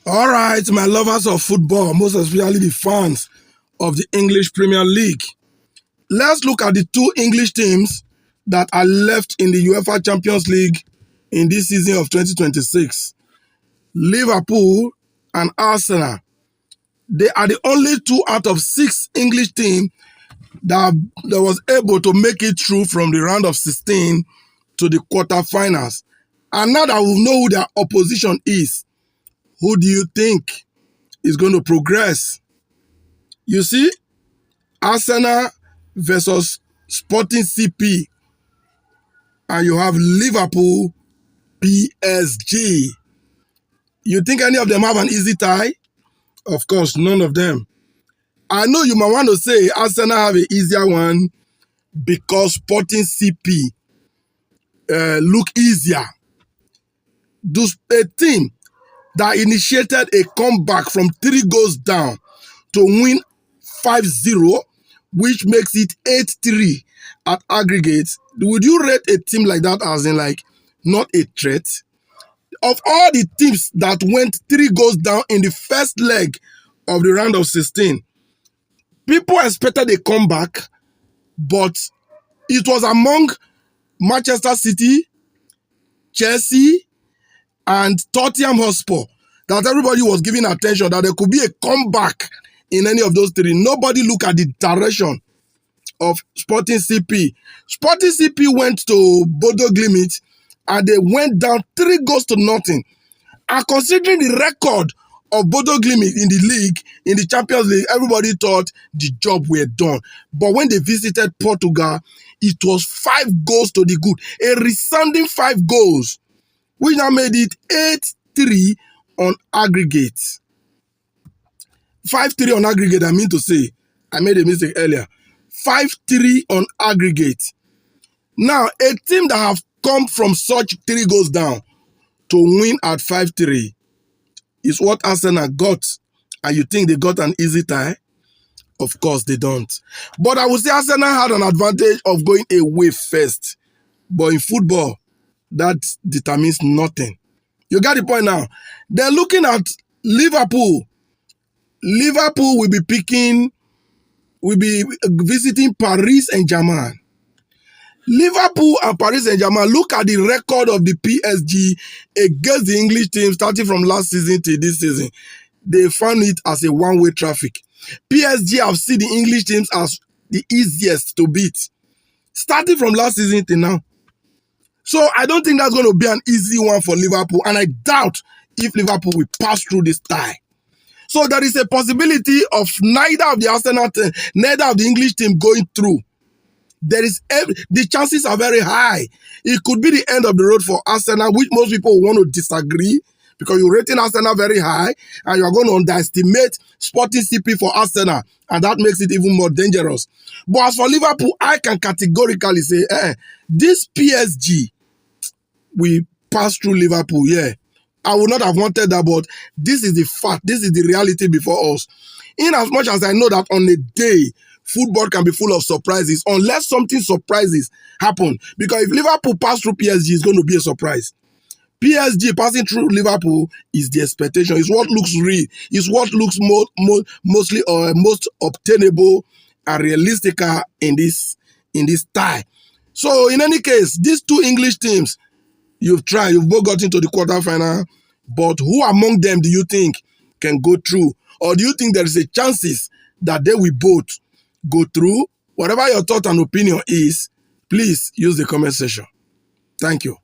All right, my lovers of football, most especially the fans of the English Premier League. Let's look at the two English teams that are left in the UEFA Champions League in this season of 2026. Liverpool and Arsenal. They are the only two out of 6 English teams that was able to make it through from the round of 16 to the quarterfinals. And now that we know who their opposition is, who do you think is going to progress? You see, Arsenal versus Sporting CP, and you have Liverpool PSG. You think any of them have an easy tie? Of course, none of them. I know you might want to say Arsenal have an easier one because Sporting CP look easier. A team that initiated a comeback from 3 goals down to win 5-0, which makes it 8-3 at aggregate. Would you rate a team like that as in not a threat? Of all the teams that went 3 goals down in the first leg of the round of 16, people expected a comeback, but it was among Manchester City, Chelsea, and Tottenham Hotspur that everybody was giving attention that there could be a comeback in any of those 3. Nobody looked at the direction of Sporting CP. Sporting CP went to Bodo Glimt and they went down 3 goals to nothing. And considering the record of Bodo Glimt in the league, in the Champions League, everybody thought the job were done. But when they visited Portugal, it was 5 goals to the good. A resounding 5 goals, which now made it 8-3 on aggregate. 5-3 on aggregate, I mean to say. I made a mistake earlier. 5-3 on aggregate. Now, a team that have come from such 3 goals down to win at 5-3 is what Arsenal got. And you think they got an easy tie? Of course they don't. But I would say Arsenal had an advantage of going away first. But in football, that determines nothing. You got the point now. They're looking at Liverpool. Liverpool will be visiting Paris Saint-Germain. Liverpool and Paris Saint-Germain, look at the record of the PSG against the English team starting from last season to this season. They found it as a one-way traffic. PSG have seen the English teams as the easiest to beat, starting from last season to now. So I don't think that's going to be an easy one for Liverpool, and I doubt if Liverpool will pass through this tie. So there is a possibility of neither of the Arsenal team, neither of the English team going through. The chances are very high. It could be the end of the road for Arsenal, which most people want to disagree because you're rating Arsenal very high and you're going to underestimate Sporting CP for Arsenal, and that makes it even more dangerous. But as for Liverpool, I can categorically say, this PSG will pass through Liverpool, yeah. I would not have wanted that, but this is the fact. This is the reality before us. In as much as I know that on a day, football can be full of surprises, unless something surprises happen. Because if Liverpool pass through PSG, it's going to be a surprise. PSG passing through Liverpool is the expectation. It's what looks real. It's what looks mostly or most obtainable and realistic in this tie. So in any case, these two English teams, you've both got into the quarterfinal, but who among them do you think can go through? Or do you think there is a chances that they will both go through? Whatever your thought and opinion is, please use the comment section. Thank you.